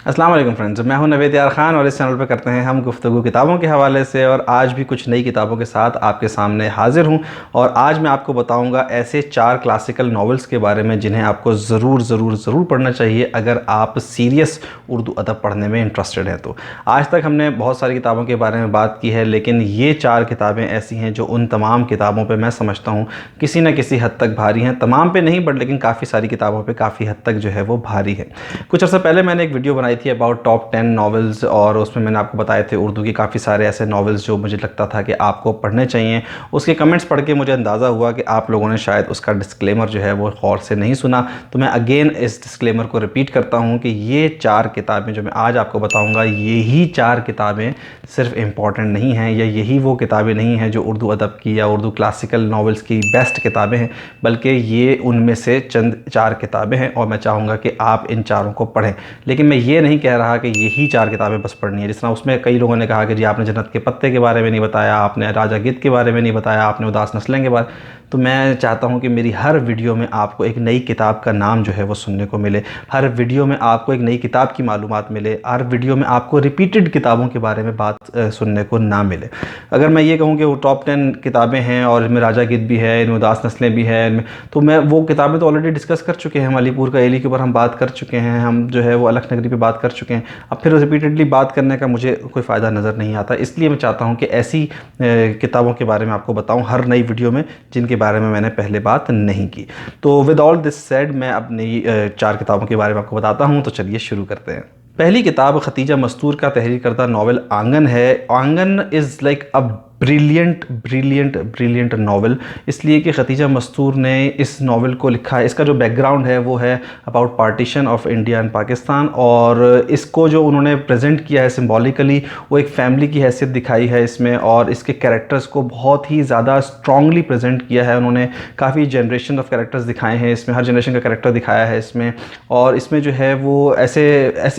अस्सलाम वालेकुम फ्रेंड्स, मैं हूं नवेद यार खान और इस चैनल पर करते हैं हम गुफ्तगू किताबों के हवाले से। और आज भी कुछ नई किताबों के साथ आपके सामने हाजिर हूं। और आज मैं आपको बताऊंगा ऐसे 4 क्लासिकल नॉवेल्स के बारे में जिन्हें आपको ज़रूर पढ़ना चाहिए अगर आप सीरियस उर्दू अदब पढ़ने में इंटरेस्टेड हैं। तो आज तक हमने बहुत सारी किताबों के बारे में बात की है, लेकिन ये 4 किताबें ऐसी हैं जो उन तमाम किताबों पर मैं समझता हूँ किसी न किसी हद तक भारी हैं। तमाम पे नहीं, बट लेकिन काफ़ी सारी किताबों पर काफ़ी हद तक जो है वो भारी है। कुछ अर्सा पहले मैंने एक वीडियो बनाई थी अबाउट टॉप 10 नॉवेल्स, और उसमें मैंने आपको बताए थे उर्दू की काफ़ी सारे ऐसे नॉवेल्स जो मुझे लगता था कि आपको पढ़ने चाहिए। उसके कमेंट्स पढ़ के मुझे अंदाज़ा हुआ कि आप लोगों ने शायद उसका डिस्क्लेमर जो है वो गौर से नहीं सुना। तो मैं अगेन इस डिस्क्लेमर को रिपीट करता हूँ कि ये 4 किताबें जो मैं आज आपको बताऊँगा, यही 4 किताबें सिर्फ इम्पॉर्टेंट नहीं हैं, या यही वो किताबें नहीं हैं जो उर्दू अदब की या उर्दू क्लासिकल नॉवेल्स की बेस्ट किताबें हैं, बल्कि ये उनमें से चंद 4 किताबें हैं। और मैं चाहूँगा कि आप इन चारों को पढ़ें। लेकिन मैं ये नहीं कह रहा कि यही 4 किताबें बस पढ़नी है। जिस तरह उसमें कई लोगों ने कहा कि जी आपने जन्नत के पत्ते के बारे में नहीं बताया, आपने राजा गिद्ध के बारे में नहीं बताया, आपने उदास नस्लें के बारे। तो मैं चाहता हूँ कि मेरी हर वीडियो में आपको एक नई किताब का नाम जो है वो सुनने को मिले, हर वीडियो में आपको एक नई किताब की मालूमात मिले, हर वीडियो में आपको रिपीटेड किताबों के बारे में बात सुनने को ना मिले। अगर मैं ये कहूँ कि वो टॉप 10 किताबें हैं और इनमें राजा गिद्ध भी है, इनमें उदास नस्लें भी है, इनमें तो मैं वो किताबें तो ऑलरेडी डिस्कस कर चुके हैं। हम अलीपुर का एली के ऊपर हम बात कर चुके हैं, हम जो है वो अलख नगरी पे बात कर चुके हैं। अब फिर रिपीटेडली बात करने का मुझे कोई फ़ायदा नज़र नहीं आता। इसलिए मैं चाहता हूँ कि ऐसी किताबों के बारे में आपको बताऊँ हर नई वीडियो में जिनके बारे में मैंने पहले बात नहीं की। तो विद ऑल दिस सेड मैं अपनी 4 किताबों के बारे में आपको बताता हूँ। तो चलिए शुरू करते हैं। पहली किताब खतीजा मस्तूर का तहरीर करदा नावल आंगन है। आंगन is like a brilliant novel, इसलिए कि खतीजा मस्तूर ने इस नावल को लिखा है। इसका जो बैकग्राउंड है वो है about partition of India and Pakistan, और इसको जो उन्होंने प्रेजेंट किया है सिम्बॉलिकली, वो एक फ़ैमिली की हैसियत दिखाई है इसमें, और इसके कैरेक्टर्स को बहुत ही ज़्यादा स्ट्रांगली प्रेजेंट किया है उन्होंने। काफ़ी जनरेशन ऑफ कैरेक्टर्स दिखाए हैं इसमें, हर जनरेशन का कैरेक्टर दिखाया है इसमें। और इसमें जो है वो ऐसे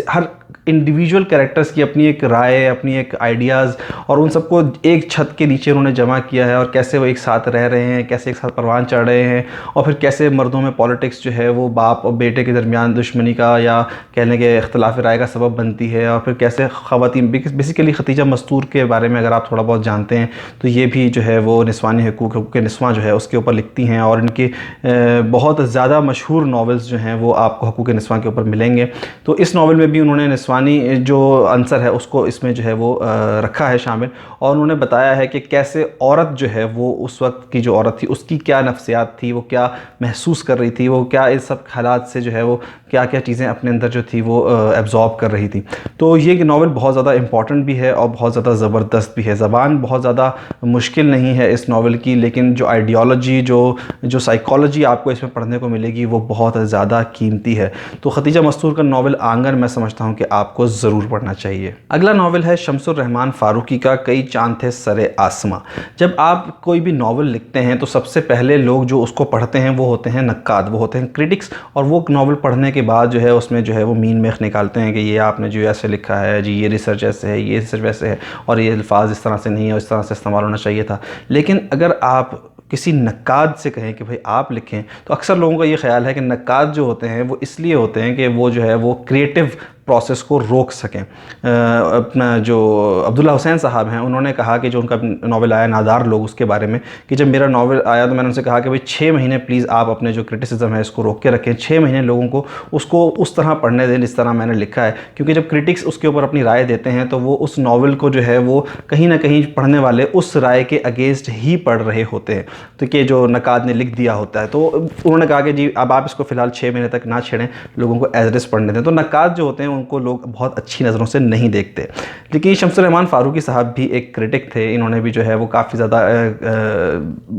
हर इंडिविजुअल कैरेक्टर्स की अपनी एक राय, अपनी एक आइडियाज़, और उन सबको एक छत के नीचे उन्होंने जमा किया है, और कैसे वो एक साथ रह रहे हैं, कैसे एक साथ परवान चढ़ रहे हैं, और फिर कैसे मर्दों में पॉलिटिक्स जो है वो बाप और बेटे के दरमियान दुश्मनी का या कहने के इख्तलाफ राय का सबब बनती है। और फिर कैसे ख़वातीन, बेसिकली खतीजा मस्तूर के बारे में अगर आप थोड़ा बहुत जानते हैं तो ये भी जो है वो निस्वानी हकूक़ निस्वां जो है उसके ऊपर लिखती हैं, और इनके बहुत ज़्यादा मशहूर नावल्स जो हैं वो आपको हकूक़ निस्वां के ऊपर मिलेंगे। तो इस नावल में भी उन्होंने निस्वानी जो आंसर है उसको इसमें जो है वो रखा है शामिल, और उन्होंने बताया है कि कैसे औरत जो है वो उस वक्त की जो औरत थी उसकी क्या नफ्सियात थी, वो क्या महसूस कर रही थी, वो क्या इस सब हालात से जो है वो क्या क्या चीज़ें अपने अंदर जो थी वो एब्जॉर्ब कर रही थी। तो ये नावल बहुत ज़्यादा इंपॉर्टेंट भी है और बहुत ज़्यादा ज़बरदस्त भी है। ज़बान बहुत ज़्यादा मुश्किल नहीं है इस नावल की, लेकिन जो आइडियोलॉजी, जो साइकोलॉजी आपको इसमें पढ़ने को मिलेगी वो बहुत ज़्यादा कीमती है। तो खतीजा मस्तूर का नावल आंगन मैं समझता हूँ कि आपको ज़रूर पढ़ना चाहिए। अगला नावल है शम्सुर रहमान फ़ारूकी का कई चांद थे सरे आसमां। जब आप कोई भी नावल लिखते हैं तो सबसे पहले लोग जो उसको पढ़ते हैं वो होते हैं नक्काद, वो होते हैं क्रिटिक्स, और वो नावल पढ़ने के बाद जो है उसमें जो है वो मीन मेख निकालते हैं कि ये आपने जो ऐसे लिखा है जी, ये रिसर्च ऐसे है, ये रिसर्च वैसे है, और ये अल्फाज इस तरह से नहीं है, इस तरह से इस्तेमाल होना चाहिए था। लेकिन अगर आप किसी नक्काद से कहें कि भाई आप लिखें, तो अक्सर लोगों का ये ख्याल है कि नक्काद जो होते हैं वो इसलिए होते हैं कि वो जो है वो क्रिएटिव प्रोसेस को रोक सकें। अपना जो अब्दुल्ला हुसैन साहब हैं, उन्होंने कहा कि जो उनका नावल आया नादार लोग, उसके बारे में कि जब मेरा नावल आया तो मैंने उनसे कहा कि भाई 6 महीने प्लीज़ आप अपने जो क्रिटिसिज्म है इसको रोक के रखें, 6 महीने लोगों को उसको उस तरह पढ़ने दें जिस तरह मैंने लिखा है। क्योंकि जब क्रिटिक्स उसके ऊपर अपनी राय देते हैं तो वो उस नावल को जो है वो कहीं ना कहीं पढ़ने वाले उस राय के अगेंस्ट ही पढ़ रहे होते हैं, तो कि जो नकाद ने लिख दिया होता है। तो उन्होंने कहा कि जी अब आप इसको फ़िलहाल 6 महीने तक ना छेड़ें, लोगों को एज इट इज़ पढ़ने दें। तो नकाद जो होते हैं उनको लोग बहुत अच्छी नज़रों से नहीं देखते। लेकिन शम्सुर रहमान फ़ारूकी साहब भी एक क्रिटिक थे, इन्होंने भी जो है वो काफ़ी ज़्यादा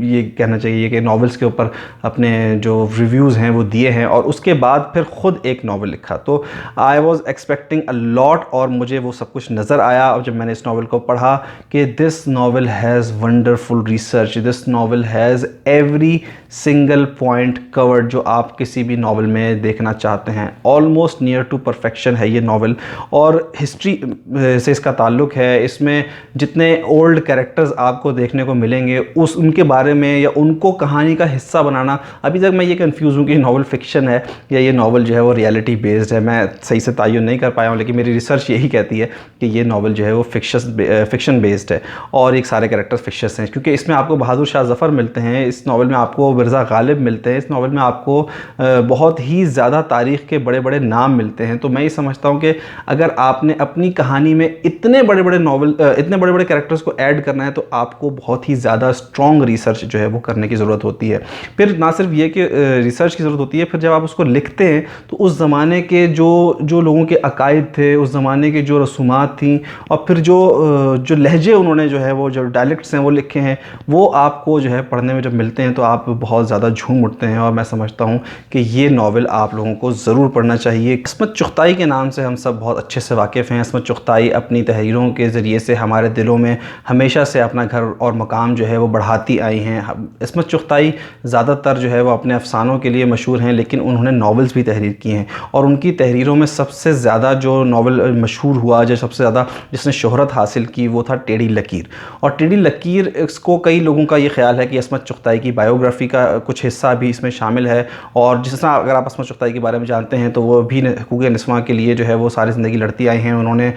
ये कहना चाहिए कि नावल्स के ऊपर अपने जो रिव्यूज़ हैं वो दिए हैं, और उसके बाद फिर ख़ुद एक नावल लिखा। तो I was expecting a lot, और मुझे वो सब कुछ नज़र आया। और जब मैंने इस नावल को पढ़ा कि this novel has wonderful research, this novel has every single point covered जो आप किसी भी नावल में देखना चाहते हैं। ऑलमोस्ट नियर टू परफेक्शन है ये नावल, और हिस्ट्री से इसका ताल्लुक़ है। इसमें जितने ओल्ड कैरेक्टर्स आपको देखने को मिलेंगे उनके बारे में या उनको कहानी का हिस्सा बनाना, अभी तक मैं ये कंफ्यूज हूँ कि नावल फिक्शन है या ये नावल जो है वो रियलिटी बेस्ड है। मैं सही से तयन नहीं कर पाया हूँ, लेकिन मेरी रिसर्च यही कहती है कि ये नावल जो है वो फिक्शन बेस्ड है और एक सारे कैरेक्टर्स फिक्शस हैं, क्योंकि इसमें आपको बहादुर शाह ज़फ़र मिलते हैं, इस नावल में आपको मिर्ज़ा गालिब मिलते हैं, इस नावल में आपको बहुत ही ज़्यादा तारीख़ के बड़े बड़े नाम मिलते हैं। तो मैं ये समझता हूँ कि अगर आपने अपनी कहानी में इतने बड़े बड़े नावल इतने बड़े बड़े कैरेक्टर्स को ऐड करना है तो आपको बहुत ही ज़्यादा स्ट्रॉन्ग रिसर्च जो है वो करने की ज़रूरत होती है। फिर ना सिर्फ ये कि रिसर्च की ज़रूरत होती है, फिर जब आप उसको लिखते हैं तो उस ज़माने के जो लोगों के अकायद थे, उस ज़माने की जो रसूमात थी, और फिर जो लहजे उन्होंने जो है वो जो डायलेक्ट्स हैं वो लिखे हैं, वो आपको जो है पढ़ने में जब मिलते हैं तो आप बहुत ज़्यादा झूम उठते हैं। और मैं समझता हूँ कि ये नावल आप लोगों को ज़रूर पढ़ना चाहिए। इस्मत चुग़ताई के नाम से हम सब बहुत अच्छे से वाकिफ़ हैं। इस्मत चुग़ताई अपनी तहरीरों के ज़रिए से हमारे दिलों में हमेशा से अपना घर और मकाम जो है वो बढ़ाती आई हैं। इस्मत चुग़ताई ज़्यादातर जो है वो अपने अफ़सानों के लिए मशहूर हैं, लेकिन उन्होंने नावल्स भी तहरीर किए हैं, और उनकी तहरीरों में सबसे ज़्यादा जो नावल मशहूर हुआ, जो सबसे ज़्यादा जिसने शोहरत हासिल की, वो था टेढ़ी लकीर। और टेढ़ी लकीर इसको कई लोगों का ये ख्याल है कि इस्मत चुग़ताई की बायोग्राफ़ी का कुछ हिस्सा भी इसमें शामिल है। और जिस तरह अगर आप इस्मत चुग़ताई के बारे में जानते हैं तो वो भी हुकूक़ निस्वां के लिए जो है वो सारी ज़िंदगी लड़ती आई हैं। उन्होंने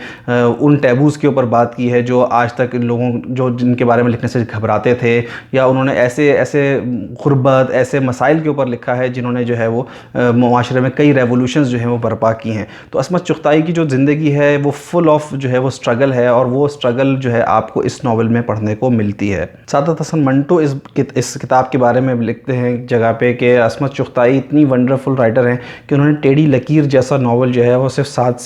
उन टैबूज़ के ऊपर बात की है जो आज तक लोगों जो जिनके बारे में लिखने से घबराते थे, या उन्होंने ऐसे गुर्बत, ऐसे मसाइल के ऊपर लिखा है जिन्होंने जो है वो मुआशरे में कई रेवोल्यूशंस जो हैं वो बर्पा की हैं। तो इस्मत चुग़ताई की जो ज़िंदगी है वो फुल ऑफ जो है वो स्ट्रगल है, और वो स्ट्रगल जो है आपको इस नावल में पढ़ने को मिलती है। सादत हसन मंटो इस किताब के बारे में लिखते हैं एक जगह पे कि इस्मत चुग़ताई इतनी वंडरफुल राइटर हैं कि उन्होंने टेढ़ी लकीर जैसा नावल जो है वो सिर्फ 7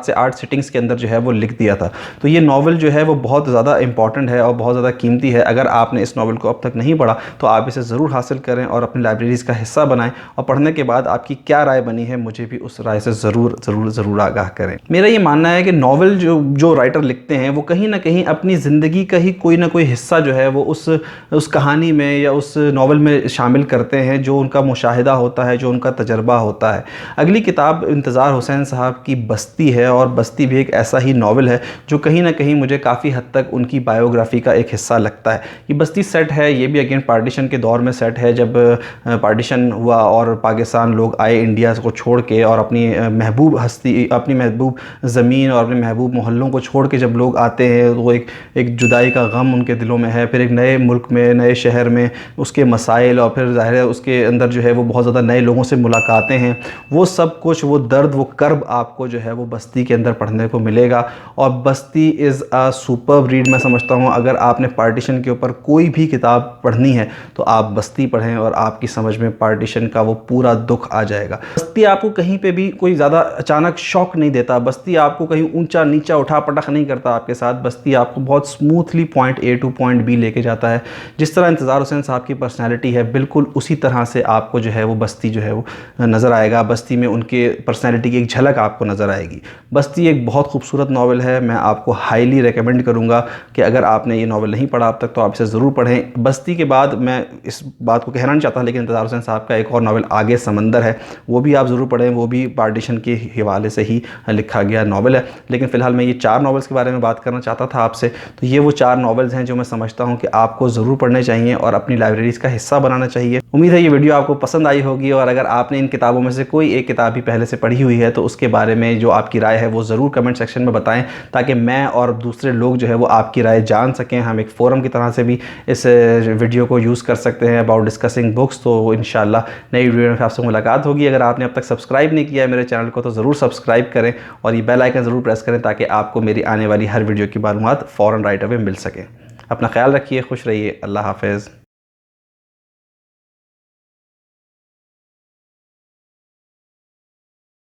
से 8 सिटिंग्स के अंदर जो है वो लिख दिया था। तो ये नावल जो है वो बहुत ज़्यादा इंपॉर्टेंट है और बहुत ज़्यादा कीमती है। अगर आपने इस नावल को अब तक नहीं पढ़ा तो आप इसे ज़रूर हासिल करें और अपनी लाइब्रेरीज़ का हिस्सा बनाएं, और पढ़ने के बाद आपकी क्या राय बनी है मुझे भी उस राय से ज़रूर आगाह करें। मेरा ये मानना है कि नावल जो राइटर लिखते हैं वो कहीं ना कहीं अपनी ज़िंदगी का ही कोई ना कोई हिस्सा जो है वो उस कहानी में या उस नावल में शामिल करते हैं, जो उनका मुशाहिदा होता है, जो उनका तजर्बा होता है। अगली किताब इंतज़ार हुसैन साहब की बस्ती है, और बस्ती भी एक ऐसा ही नावल है जो कहीं ना कहीं मुझे काफ़ी हद तक उनकी बायोग्राफ़ी का एक हिस्सा लगता है। ये बस्ती सेट है, ये भी अगेन पार्टीशन के दौर में सेट है, जब पार्टीशन हुआ और पाकिस्तान लोग आए इंडिया को छोड़ के, और अपनी महबूब हस्ती, अपनी महबूब ज़मीन और अपने महबूब मोहल्लों को छोड़ के जब लोग आते हैं तो एक जुदाई का गम उनके दिलों में है। फिर एक नए मुल्क में, नए शहर में उसके मसाइल, और फिर ज़ाहिर है उसके अंदर जो है वो बहुत ज़्यादा नए लोगों से मुलाकातें हैं। वो सब कुछ, वो दर्द, वो कर्ब आपको जो है वो बस्ती के अंदर पढ़ने को मिलेगा। और बस्ती इज़ अ सुपर्ब रीड। मैं समझता हूँ अगर आपने पार्टीशन के ऊपर कोई भी किताब पढ़नी है तो आप बस्ती पढ़ें, और आपकी समझ में पार्टीशन का वो पूरा दुख आ जाएगा। बस्ती आपको कहीं पे भी कोई ज़्यादा अचानक शॉक नहीं देता, बस्ती आपको कहीं ऊंचा नीचा उठा पटक नहीं करता आपके साथ, बस्ती आपको बहुत smoothly point A to point B लेके जाता है। जिस तरह इंतज़ार हुसैन साहब की पर्सनैलिटी है, बिल्कुल उसी तरह से आपको जो है वो बस्ती जो है वो नज़र आएगा। बस्ती में उनके पर्सनैलिटी की एक झलक आपको नज़र आएगी। बस्ती एक बहुत खूबसूरत नावल है, मैं आपको हाईली रिकमेंड करूँगा कि अगर आपने ये नावल नहीं पढ़ा अब तक तो आप इसे ज़रूर पढ़ें। बस्ती के बाद मैं इस बात को कहना नहीं चाहता, लेकिन इंतज़ार हुसैन साहब का एक और नावल आगे समंदर है, वो भी आप ज़रूर पढ़ें। वो भी पार्टीशन के हवाले से ही लिखा गया नावल है। लेकिन फ़िलहाल मैं ये 4 नावल्स के बारे में बात करना चाहता था आपसे। तो ये वो 4 नावल्स हैं जो मैं समझता हूँ कि आपको ज़रूर पढ़ने चाहिए और अपनी लाइब्रेरीज़ का हिस्सा बनाना चाहिए। उम्मीद है ये वीडियो आपको पसंद आई होगी, और अगर आपने इन किताबों में से कोई एक किताब भी पहले से पढ़ी हुई है तो उसके बारे में जो आपकी राय है वो ज़रूर कमेंट सेक्शन में बताएं, ताकि मैं और दूसरे लोग जो है वो आपकी राय जान सकें। हम एक फ़ोरम की तरह से भी इस वीडियो को यूज़ कर सकते हैं अबाउट डिस्कसिंग बुक्स। तो इंशाल्लाह नई वीडियो में आपसे मुलाकात होगी। अगर आपने अब तक सब्सक्राइब नहीं किया है मेरे चैनल को तो ज़रूर सब्सक्राइब करें, और ये बेल आइकन ज़रूर प्रेस करें ताकि आपको मेरी आने वाली हर वीडियो की मालूमात फ़ौरन राइट अवे मिल सके। अपना ख्याल रखिए, खुश रहिए, अल्लाह हाफ़िज़।